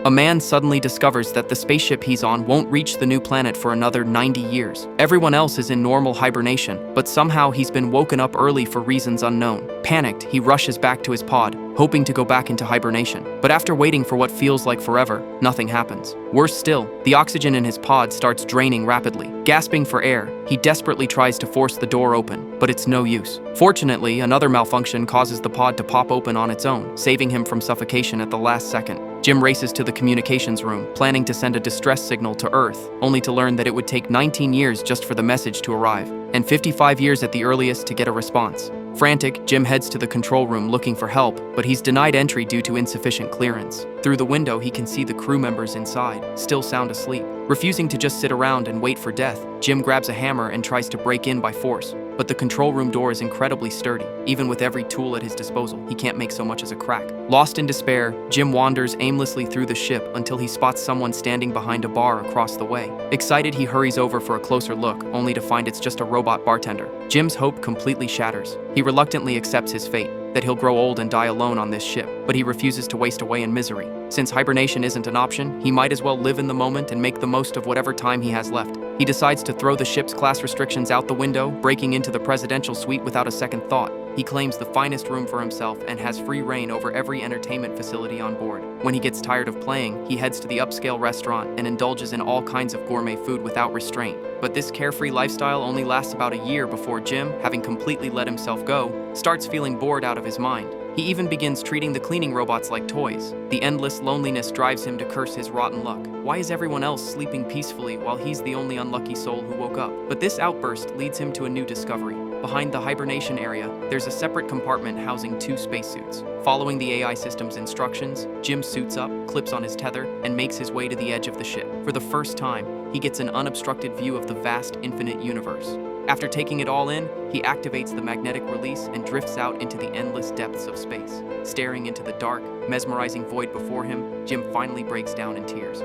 A man suddenly discovers that the spaceship he's on won't reach the new planet for another 90 years. Everyone else is in normal hibernation, but somehow he's been woken up early for reasons unknown. Panicked, he rushes back to his pod, hoping to go back into hibernation. But after waiting for what feels like forever, nothing happens. Worse still, the oxygen in his pod starts draining rapidly. Gasping for air, he desperately tries to force the door open, but it's no use. Fortunately, another malfunction causes the pod to pop open on its own, saving him from suffocation at the last second. Jim races to the communications room, planning to send a distress signal to Earth, only to learn that it would take 19 years just for the message to arrive, and 55 years at the earliest to get a response. Frantic, Jim heads to the control room looking for help, but he's denied entry due to insufficient clearance. Through the window, he can see the crew members inside, still sound asleep. Refusing to just sit around and wait for death, Jim grabs a hammer and tries to break in by force. But the control room door is incredibly sturdy. Even with every tool at his disposal, he can't make so much as a crack. Lost in despair, Jim wanders aimlessly through the ship until he spots someone standing behind a bar across the way. Excited, he hurries over for a closer look, only to find it's just a robot bartender. Jim's hope completely shatters. He reluctantly accepts his fate, that he'll grow old and die alone on this ship, but he refuses to waste away in misery. Since hibernation isn't an option, he might as well live in the moment and make the most of whatever time he has left. He decides to throw the ship's class restrictions out the window, breaking into the presidential suite without a second thought. He claims the finest room for himself and has free reign over every entertainment facility on board. When he gets tired of playing, he heads to the upscale restaurant and indulges in all kinds of gourmet food without restraint. But this carefree lifestyle only lasts about a year before Jim, having completely let himself go, starts feeling bored out of his mind. He even begins treating the cleaning robots like toys. The endless loneliness drives him to curse his rotten luck. Why is everyone else sleeping peacefully while he's the only unlucky soul who woke up? But this outburst leads him to a new discovery. Behind the hibernation area, there's a separate compartment housing 2 spacesuits. Following the AI system's instructions, Jim suits up, clips on his tether, and makes his way to the edge of the ship. For the first time, he gets an unobstructed view of the vast, infinite universe. After taking it all in, he activates the magnetic release and drifts out into the endless depths of space. Staring into the dark, mesmerizing void before him, Jim finally breaks down in tears.